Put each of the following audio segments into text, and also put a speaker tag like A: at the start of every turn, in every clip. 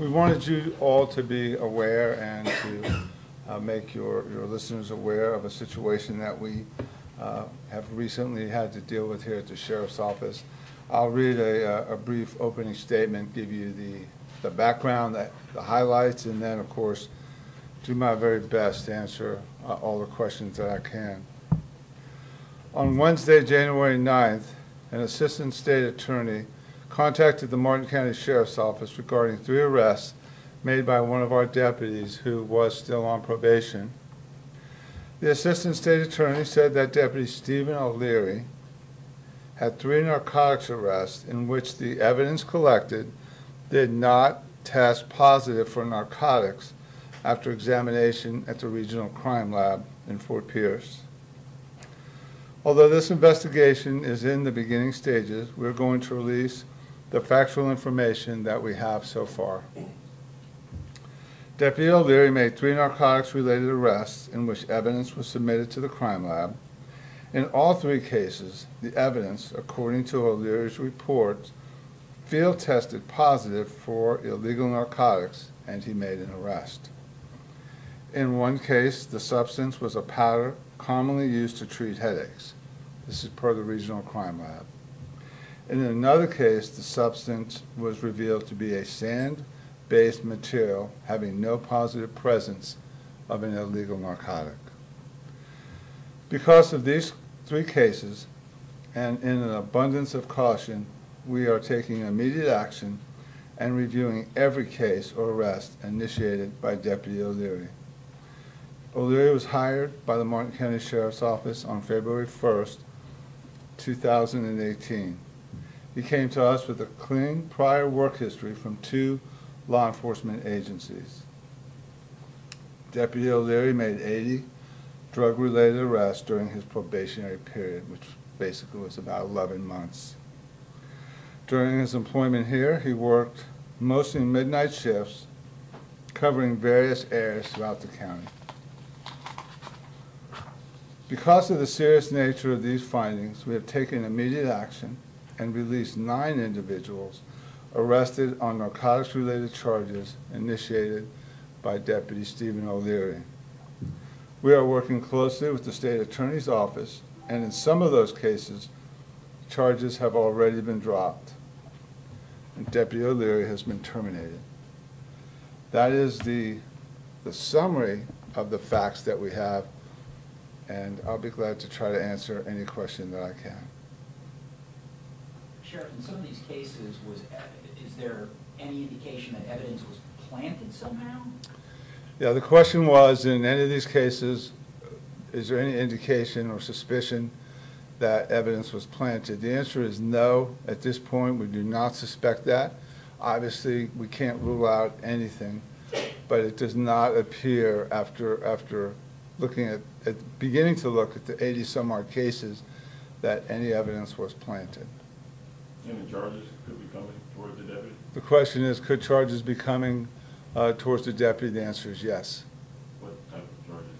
A: We wanted you all to be aware and to make your listeners aware of a situation that we have recently had to deal with here at the Sheriff's Office. I'll read a brief opening statement, give you the background, the highlights, and then, of course, do my very best to answer all the questions that I can. On Wednesday, January 9th, an assistant state attorney contacted the Martin County Sheriff's Office regarding 3 arrests made by one of our deputies who was still on probation. The assistant state attorney said that Deputy Stephen O'Leary had 3 narcotics arrests in which the evidence collected did not test positive for narcotics after examination at the Regional Crime Lab in Fort Pierce. Although this investigation is in the beginning stages, we're going to release the factual information that we have so far. Deputy O'Leary made 3 narcotics-related arrests in which evidence was submitted to the crime lab. In all 3 cases, the evidence, according to O'Leary's reports, field tested positive for illegal narcotics, and he made an arrest. In one case, the substance was a powder commonly used to treat headaches. This is per the Regional Crime Lab. In another case, the substance was revealed to be a sand-based material having no positive presence of an illegal narcotic. Because of these 3 cases, and in an abundance of caution, we are taking immediate action and reviewing every case or arrest initiated by Deputy O'Leary. O'Leary was hired by the Martin County Sheriff's Office on February 1st, 2018. He came to us with a clean prior work history from 2 law enforcement agencies. Deputy O'Leary made 80 drug-related arrests during his probationary period, which basically was about 11 months. During his employment here, he worked mostly midnight shifts, covering various areas throughout the county. Because of the serious nature of these findings, we have taken immediate action and released 9 individuals arrested on narcotics-related charges initiated by Deputy Stephen O'Leary. We are working closely with the State Attorney's Office, and in some of those cases, charges have already been dropped, and Deputy O'Leary has been terminated. That is the summary of the facts that we have, and I'll be glad to try to answer any question that I can.
B: Sheriff, in some of these cases, is there any indication that evidence was planted somehow?
A: Yeah, the question was, in any of these cases, is there any indication or suspicion that evidence was planted? The answer is no. At this point, we do not suspect that. Obviously, we can't rule out anything, but it does not appear after looking at beginning to look at the 80-some-odd cases that any evidence was planted.
C: Any charges could be coming toward the deputy?
A: The question is, could charges be coming towards the deputy? The answer is yes.
C: What type of charges?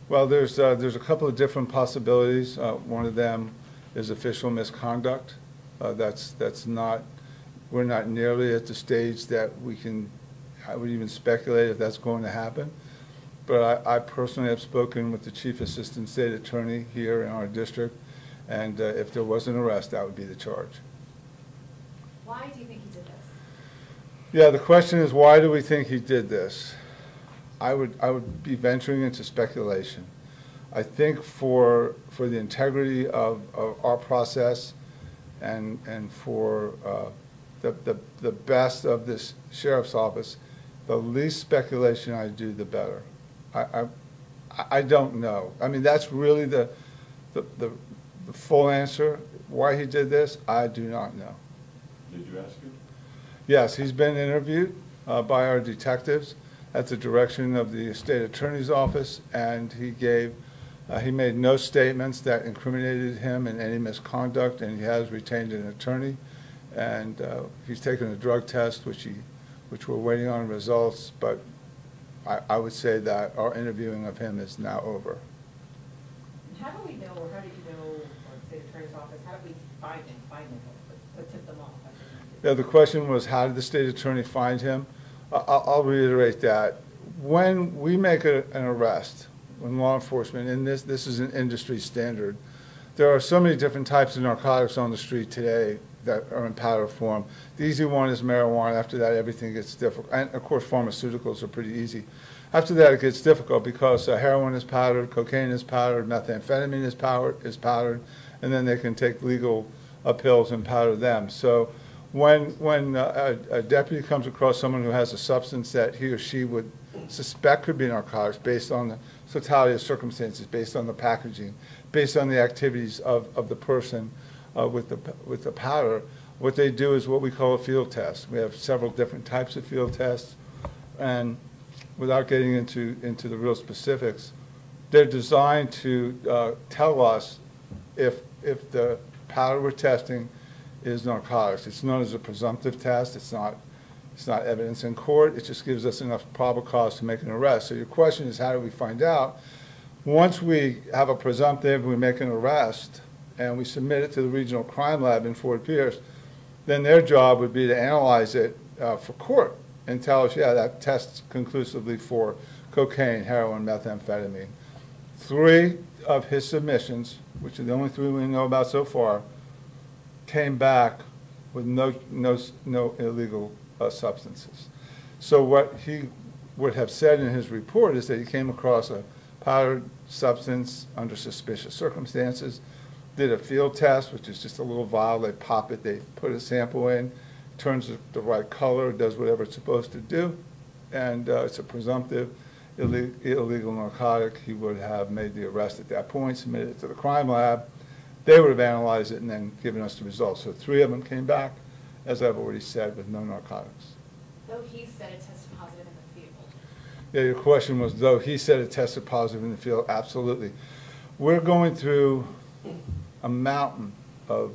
A: Well, there's a couple of different possibilities. One of them is official misconduct. That's not, we're not nearly at the stage that I would even speculate if that's going to happen. But I personally have spoken with the Chief Assistant State Attorney here in our district, and if there was an arrest, that would be the charge.
D: Why do you think he did this?
A: Yeah, the question is, why do we think he did this? I would be venturing into speculation. I think for the integrity of our process and for the best of this sheriff's office, the least speculation I do, the better. I don't know. I mean, that's really the full answer. Why he did this, I do not know.
C: Did you ask him?
A: Yes, he's been interviewed by our detectives at the direction of the state attorney's office, and he made no statements that incriminated him in any misconduct, and he has retained an attorney, and he's taken a drug test, which we're waiting on results, but I would say that our interviewing of him is now over.
D: How do we know, or how do you know, or the state attorney's office, how do we find him, what tipped them off?
A: Yeah, the question was, how did the state attorney find him? I'll reiterate that. When we make an arrest, when law enforcement, and this is an industry standard, there are so many different types of narcotics on the street today that are in powder form. The easy one is marijuana. After that, everything gets difficult. And, of course, pharmaceuticals are pretty easy. After that, it gets difficult because heroin is powdered, cocaine is powdered, methamphetamine is powdered, and then they can take legal pills and powder them. So when a deputy comes across someone who has a substance that he or she would suspect could be narcotics based on the totality of circumstances, based on the packaging, based on the activities of the person with the powder, what they do is what we call a field test. We have several different types of field tests, and without getting into the real specifics, they're designed to tell us if the powder we're testing is narcotics. It's known as a presumptive test. It's not evidence in court. It just gives us enough probable cause to make an arrest. So your question is, how do we find out? Once we have a presumptive, we make an arrest, and we submit it to the regional crime lab in Fort Pierce, then their job would be to analyze it for court and tell us, yeah, that tests conclusively for cocaine, heroin, methamphetamine. 3 of his submissions, which are the only 3 we know about so far, came back with no illegal substances. So what he would have said in his report is that he came across a powdered substance under suspicious circumstances, did a field test, which is just a little vial, they pop it, they put a sample in, turns the right color, does whatever it's supposed to do, and it's a presumptive illegal narcotic. He would have made the arrest at that point, submitted it to the crime lab. They would have analyzed it and then given us the results. So 3 of them came back, as I've already said, with no narcotics.
E: Though he said it tested positive in the field.
A: Yeah, your question was, though he said it tested positive in the field. Absolutely. We're going through a mountain of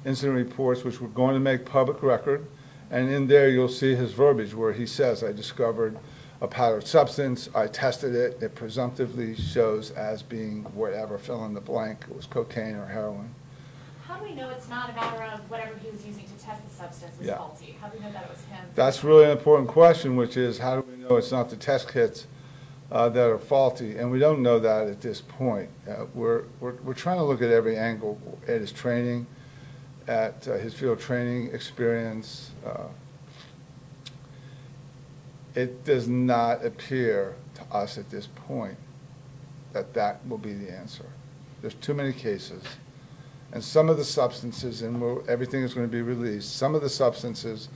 A: incident reports which we're going to make public record, and in there you'll see his verbiage where he says, I discovered a powdered substance, I tested it, it presumptively shows as being whatever, fill in the blank, it was cocaine or heroin.
E: How do we know it's not a matter of whatever he was using to test the substance was faulty? How do we know that it was him?
A: That's really an important question, which is, how do we know it's not the test kits that are faulty? And we don't know that at this point. We're trying to look at every angle, at his training, at his field training experience. It does not appear to us at this point that that will be the answer. There's too many cases. And some of the substances, and everything is going to be released, some of the substances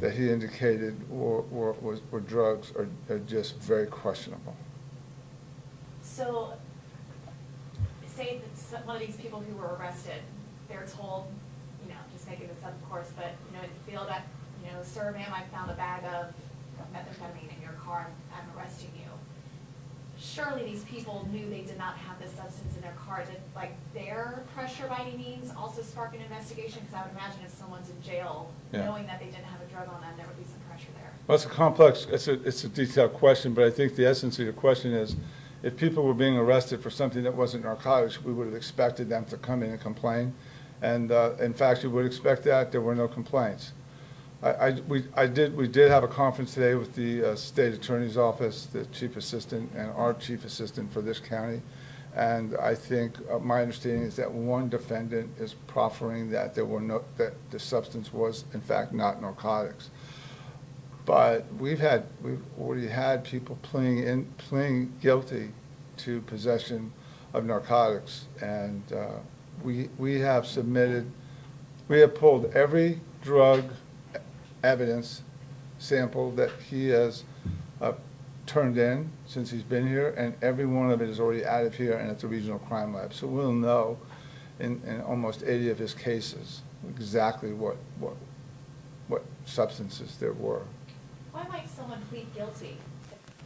A: that he indicated were drugs are just very questionable.
E: So, say that one of these people who were arrested, they're told, you know, just making this up, of course, but, you know, in the field, you know, sir, ma'am, I found a bag of methamphetamine in your car, I'm arresting you. Surely these people knew they did not have this substance in their car. Did, like, their pressure by any means also spark an investigation? Because I would imagine if someone's in jail, knowing that they didn't have a drug on them, there would be some pressure there.
A: Well, it's a complex, it's a detailed question, but I think the essence of your question is, if people were being arrested for something that wasn't narcotics, we would have expected them to come in and complain. And in fact, you would expect that. There were no complaints. We did have a conference today with the state attorney's office, the chief assistant, and our chief assistant for this county. And I think my understanding is that one defendant is proffering that that the substance was in fact not narcotics. But we've already had people pleading guilty to possession of narcotics, and we have pulled every drug evidence sample that he has turned in since he's been here, and every one of it is already out of here and at the regional crime lab. So we'll know in almost 80 of his cases exactly what substances there were.
E: Why might someone plead guilty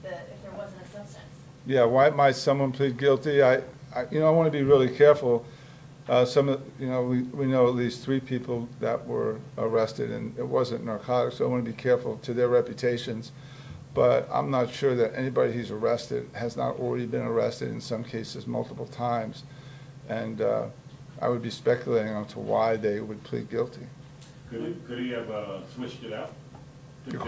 E: if there wasn't a substance?
A: Yeah, why might someone plead guilty? I want to be really careful. We know at least 3 people that were arrested, and it wasn't narcotics, so I want to be careful to their reputations. But I'm not sure that anybody who's arrested has not already been arrested, in some cases multiple times. And I would be speculating on to why they would plead guilty.
C: Could he have switched it out?
A: The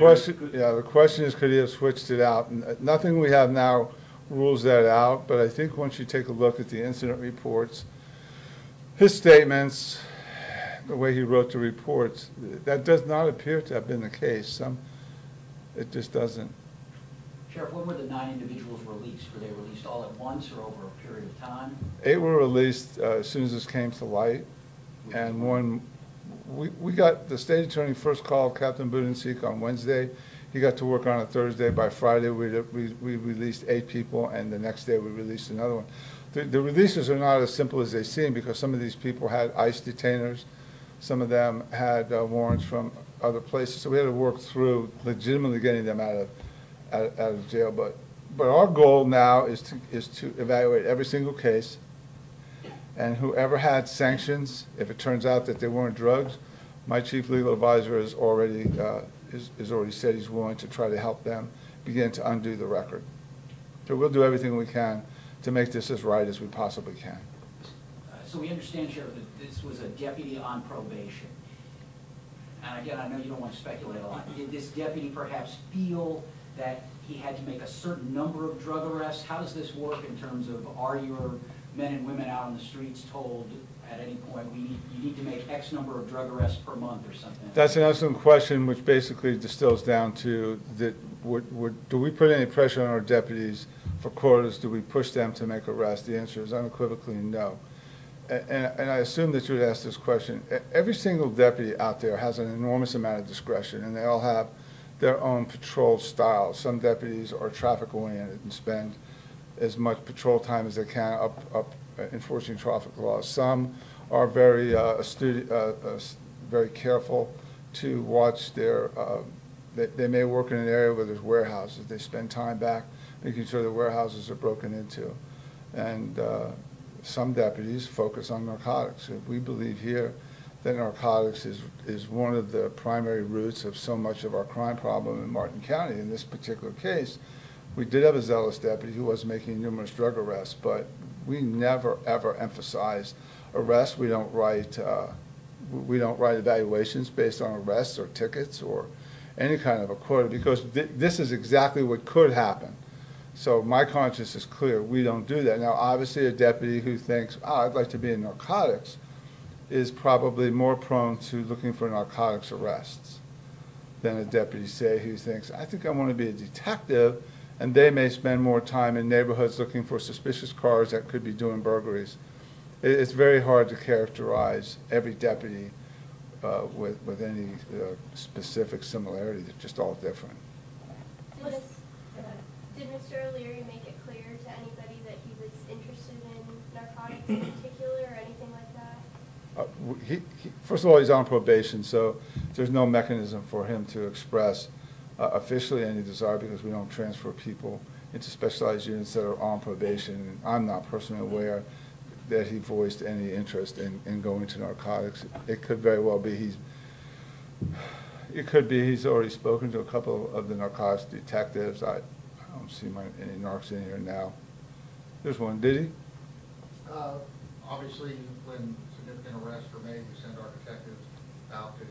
A: question is, could he have switched it out? And nothing we have now rules that out, but I think once you take a look at the incident reports, his statements, the way he wrote the reports, that does not appear to have been the case. It just doesn't.
B: Sheriff, when were the 9 individuals released? Were they released all at once or over a period of time?
A: 8 were released as soon as this came to light, and we got the state attorney first called Captain Budenseek on Wednesday. He got to work on it Thursday. By Friday, we released 8 people, and the next day we released another one. The releases are not as simple as they seem, because some of these people had ICE detainers. Some of them had warrants from other places, so we had to work through legitimately getting them out of jail. But our goal now is to evaluate every single case, and whoever had sanctions, if it turns out that they weren't drugs, my chief legal advisor has already said he's willing to try to help them begin to undo the record. So we'll do everything we can to make this as right as we possibly can.
B: So we understand, Sheriff, that this was a deputy on probation. And again, I know you don't want to speculate a lot. Did this deputy perhaps feel that he had to make a certain number of drug arrests? How does this work in terms of, are your men and women out on the streets told at any point, you need to make X number of drug arrests per month or something?
A: That's an excellent question, which basically distills down to that: do we put any pressure on our deputies for quotas? Do we push them to make arrests? The answer is unequivocally no. And I assume that you would ask this question. Every single deputy out there has an enormous amount of discretion, and they all have their own patrol styles. Some deputies are traffic oriented and spend as much patrol time as they can up enforcing traffic laws. Some are very astute, very careful to watch their, they may work in an area where there's warehouses. They spend time back making sure the warehouses are broken into. And some deputies focus on narcotics. We believe here that narcotics is one of the primary roots of so much of our crime problem in Martin County. In this particular case, we did have a zealous deputy who was making numerous drug arrests, but we never ever emphasize arrests. We don't write evaluations based on arrests or tickets or any kind of a quota, because this is exactly what could happen. So my conscience is clear. We don't do that. Now, obviously, a deputy who thinks, I'd like to be in narcotics, is probably more prone to looking for narcotics arrests than a deputy, say, who thinks, I think I want to be a detective, and they may spend more time in neighborhoods looking for suspicious cars that could be doing burglaries. It's very hard to characterize every deputy with any specific similarity. They're just all different.
F: Did Mr. O'Leary make it clear to anybody that he was interested in narcotics in particular or anything like that?
A: First of all, he's on probation, so there's no mechanism for him to express officially any desire, because we don't transfer people into specialized units that are on probation. And I'm not personally aware that he voiced any interest in going to narcotics. It could very well be he's already spoken to a couple of the narcotics detectives. I don't see any narcs in here now. There's one. Did he?
G: Obviously, when significant arrests are made, we send our detectives out to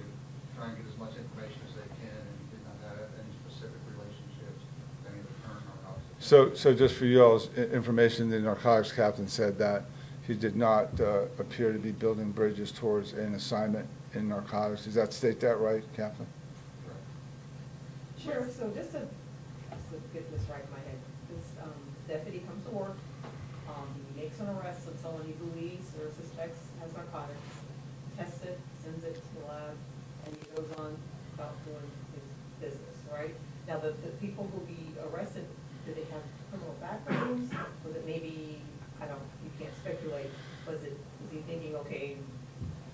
G: try and get as much information as they can, and he did not have any specific relationships with any of the current narcotics.
A: So just for y'all's information, the narcotics captain said that he did not appear to be building bridges towards an assignment in narcotics. Does that state that right, Captain?
D: Sure, so just to get this right in my head, this deputy comes to work, he makes an arrest of someone he believes or suspects has narcotics, tests it, sends it to the lab, and he goes on about doing his business, right? Now, the people who be arrested, do they have criminal backgrounds? Was it maybe, you can't speculate, was he thinking, okay,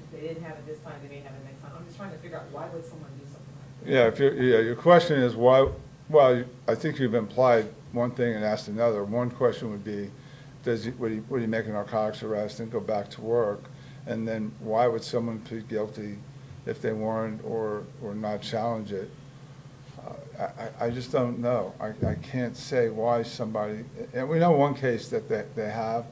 D: if they didn't have it this time, they may have it next time? I'm just trying to figure out, why would someone do something like that?
A: Yeah, your question is why. Well, I think you've implied one thing and asked another. One question would be, would he make a narcotics arrest and go back to work? And then why would someone plead guilty if they weren't or not challenge it? I just don't know. I can't say why somebody, and we know one case that they have,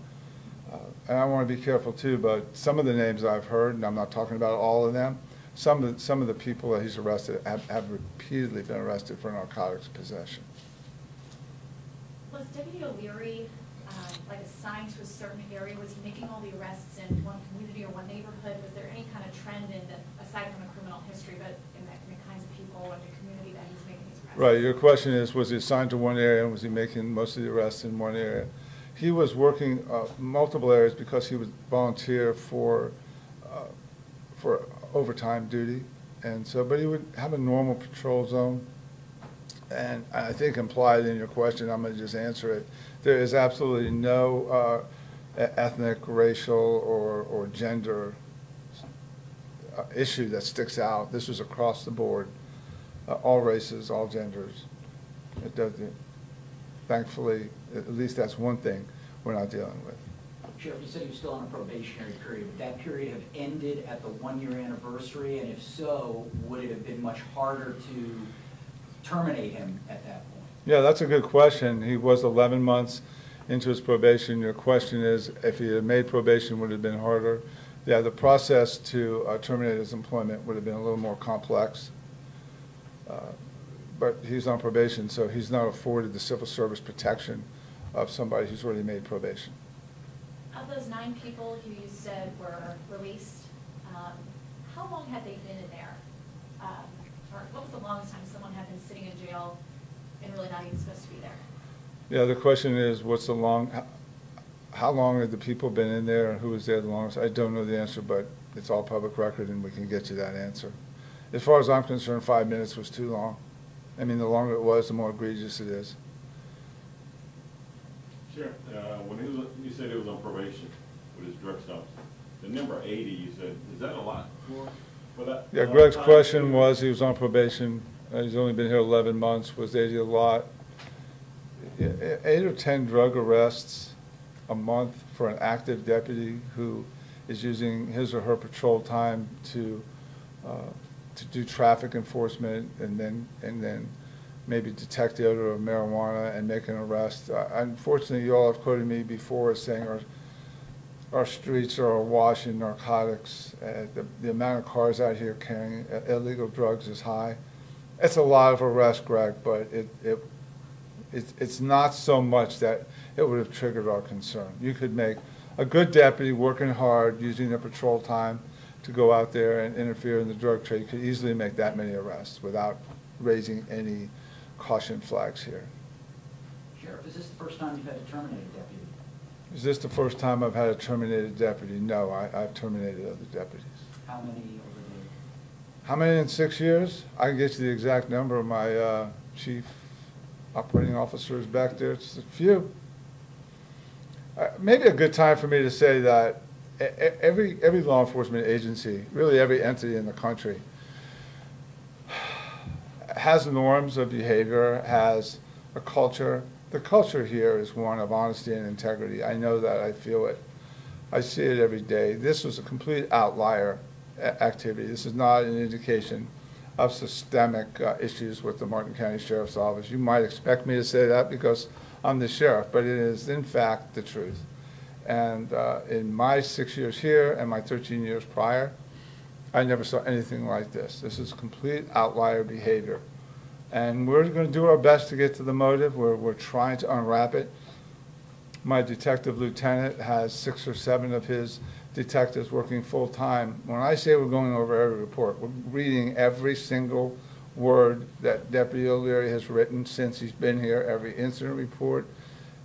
A: and I want to be careful too, but some of the names I've heard, and I'm not talking about all of them, some of the people that he's arrested have repeatedly been arrested for narcotics possession.
E: Was Deputy O'Leary, like assigned to a certain area? Was he making all the arrests in one community or one neighborhood? Was there any kind of trend in the, aside from the criminal history, but in the kinds of people or the community that he was making these arrests?
A: Right, your question is, was he assigned to one area and was he making most of the arrests in one area? He was working multiple areas because he was volunteer for overtime duty, and so, but he would have a normal patrol zone. And I think implied in your question, I'm going to just answer it. There is absolutely no ethnic, racial, or gender issue that sticks out. This was across the board, all races, all genders. It doesn't. Thankfully, at least that's one thing we're not dealing with.
B: Sheriff, you said he was still on a probationary period. Would that period have ended at the one-year anniversary? And if so, would it have been much harder to terminate him at that point?
A: Yeah, that's a good question. He was 11 months into his probation. Your question is, if he had made probation, would it have been harder? Yeah, the process to terminate his employment would have been a little more complex. But he's on probation, so he's not afforded the civil service protection of somebody who's already made probation.
E: Of those 9 people who you said were released, how long had they been in there? Or what was the longest time someone had been sitting in jail and really not even supposed to be there?
A: Yeah, the question is, what's the how long had the people been in there and who was there the longest? I don't know the answer, but it's all public record and we can get you that answer. As far as I'm concerned, 5 minutes was too long. I mean, the longer it was, the more egregious it is.
C: Sure. When you said he was on probation with his drug stops, the number 80, you said, is that a lot for that?
A: Yeah, Greg's question was, he was on probation, he's only been here 11 months, was 80 a lot? 8 or 10 drug arrests a month for an active deputy who is using his or her patrol time to do traffic enforcement and then maybe detect the odor of marijuana and make an arrest. Unfortunately, you all have quoted me before as saying our streets are awash in narcotics. The amount of cars out here carrying illegal drugs is high. It's a lot of arrests, Greg, but it's not so much that it would have triggered our concern. You could make a good deputy working hard, using their patrol time to go out there and interfere in the drug trade. You could easily make that many arrests without raising any caution flags here.
B: Sheriff, is this the first time you've had to terminate a deputy?
A: Is this the first time I've had a terminated deputy? No, I've terminated other deputies.
B: How many over the...
A: How many in 6 years? I can get you the exact number. My chief operating officer is back there. It's a few. Maybe a good time for me to say that every law enforcement agency, really every entity in the country, has norms of behavior, has a culture. The culture here is one of honesty and integrity. I know that. I feel it. I see it every day. This was a complete outlier activity. This is not an indication of systemic issues with the Martin County Sheriff's Office. You might expect me to say that because I'm the sheriff, but it is in fact the truth. And in my 6 years here and my 13 years prior, I never saw anything like this. This is complete outlier behavior. And we're going to do our best to get to the motive. We're trying to unwrap it. My detective lieutenant has 6 or 7 of his detectives working full time. When I say we're going over every report, we're reading every single word that Deputy O'Leary has written since he's been here, every incident report,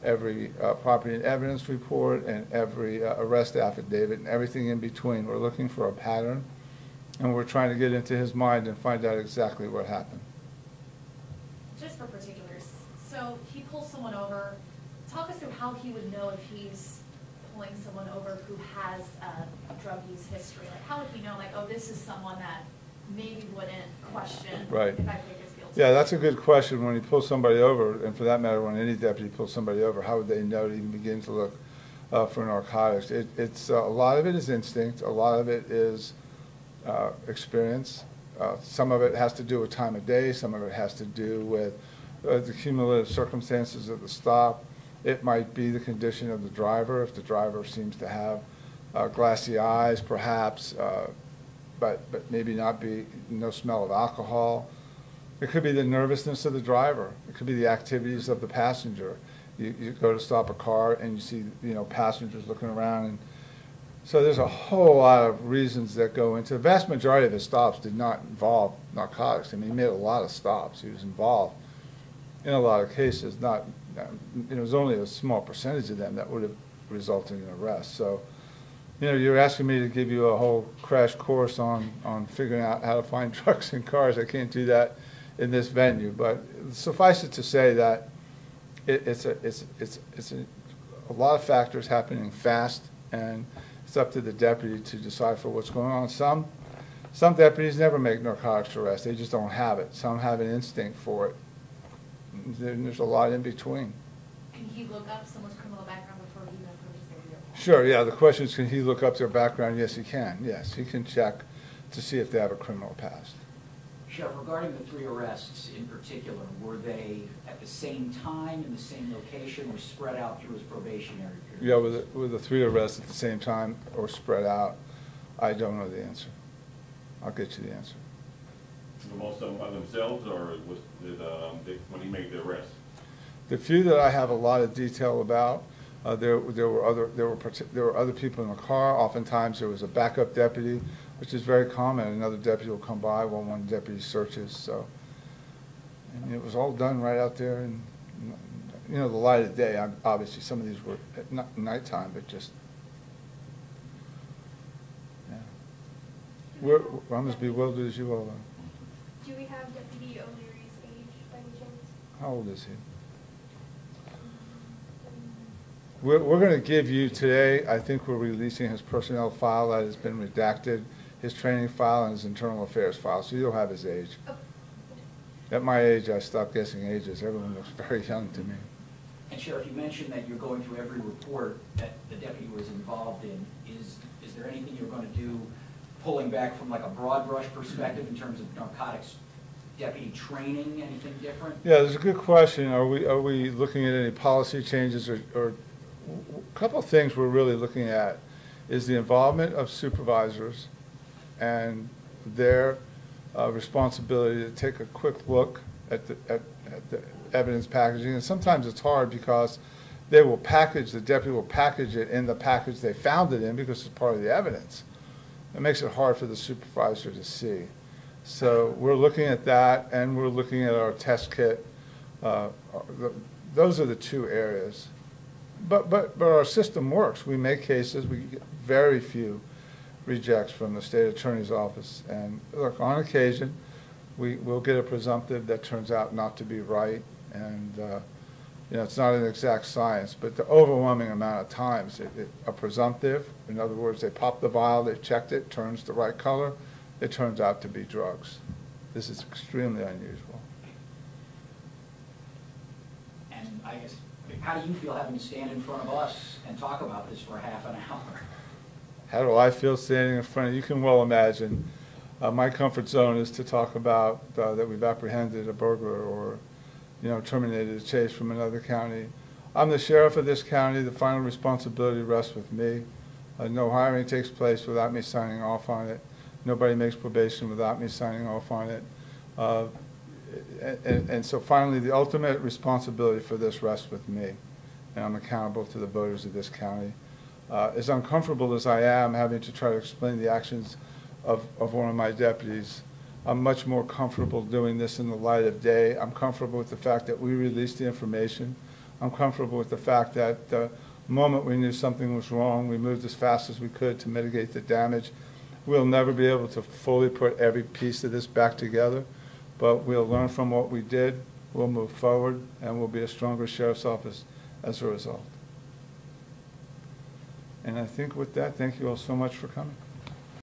A: every property and evidence report, and every arrest affidavit, and everything in between. We're looking for a pattern, and we're trying to get into his mind and find out exactly what happened.
E: Just for particulars, so he pulls someone over. Talk us through how he would know if he's pulling someone over who has a drug use history. Like, how would he know, like, oh, this is someone that maybe wouldn't question
A: Right.
E: if I think is guilty?
A: Yeah, that's a good question. When he pulls somebody over, and for that matter, when any deputy pulls somebody over, how would they know to even begin to look for narcotics? It's a lot of it is instinct. A lot of it is experience. Some of it has to do with time of day. Some of it has to do with the cumulative circumstances of the stop. It might be the condition of the driver. If the driver seems to have glassy eyes, perhaps but maybe not be no smell of alcohol. It could be the nervousness of the driver. It could be the activities of the passenger. You go to stop a car and you see, you know, passengers looking around, and so there's a whole lot of reasons that go into. The vast majority of his stops did not involve narcotics. I mean, he made a lot of stops. He was involved in a lot of cases. Not, it was only a small percentage of them that would have resulted in arrest. So, you know, you're asking me to give you a whole crash course on figuring out how to find drugs in cars. I can't do that in this venue, but suffice it to say that it's a lot of factors happening fast, and it's up to the deputy to decipher what's going on. Some deputies never make narcotics arrests. They just don't have it. Some have an instinct for it. There's a lot in between.
E: Can he look up someone's criminal background before he approaches their vehicle?
A: Sure, yeah. The question is, can he look up their background? Yes, he can. Yes, he can check to see if they have a criminal past.
B: Sheriff, regarding the 3 arrests in particular, were they at the same time, in the same location, or spread out through his probationary period?
A: Yeah, with the 3 arrests at the same time or spread out, I don't know the answer. I'll get you the answer.
C: Were most of them by themselves, or when he made the arrest?
A: The few that I have a lot of detail about, there were other people in the car. Oftentimes there was a backup deputy, which is very common. Another deputy will come by while one deputy searches. So, and it was all done right out there in, you know, the light of day. Obviously, some of these were at nighttime, but just, yeah. I'm as bewildered as you all are.
F: Do we have Deputy O'Leary's age by any chance?
A: How old is he? We're going to give you today, I think we're releasing his personnel file that has been redacted, his training file, and his internal affairs file, so you'll have his age.
F: Oh.
A: At my age, I stopped guessing ages. Everyone looks very young to me.
B: And Sheriff, you mentioned that you're going through every report that the deputy was involved in. Is there anything you're going to do, pulling back from like a broad brush perspective in terms of narcotics deputy training, anything different?
A: Yeah, there's a good question. Are we looking at any policy changes, or a couple of things we're really looking at is the involvement of supervisors and their responsibility to take a quick look at the evidence packaging. And sometimes it's hard because they will package, the deputy will package it in the package they found it in because it's part of the evidence. It makes it hard for the supervisor to see. So we're looking at that, and we're looking at our test kit. Those are the 2 areas. But our system works. We make cases. We get very few rejects from the state attorney's office. And look, on occasion, we'll get a presumptive that turns out not to be right. And you know, it's not an exact science, but the overwhelming amount of times, a presumptive, in other words, they pop the vial, they've checked it, turns the right color, it turns out to be drugs. This is extremely unusual.
B: And I guess, how do you feel having to stand in front of us and talk about this for half an hour?
A: How do I feel standing in front of you? You can well imagine. My comfort zone is to talk about that we've apprehended a burglar or, you know, terminated a chase from another county. I'm the sheriff of this county. The final responsibility rests with me. No hiring takes place without me signing off on it. Nobody makes probation without me signing off on it. And so finally, the ultimate responsibility for this rests with me, and I'm accountable to the voters of this county. As uncomfortable as I am having to try to explain the actions of one of my deputies, I'm much more comfortable doing this in the light of day. I'm comfortable with the fact that we released the information. I'm comfortable with the fact that the moment we knew something was wrong, we moved as fast as we could to mitigate the damage. We'll never be able to fully put every piece of this back together, but we'll learn from what we did, we'll move forward, and we'll be a stronger sheriff's office as a result. And I think with that, thank you all so much for coming.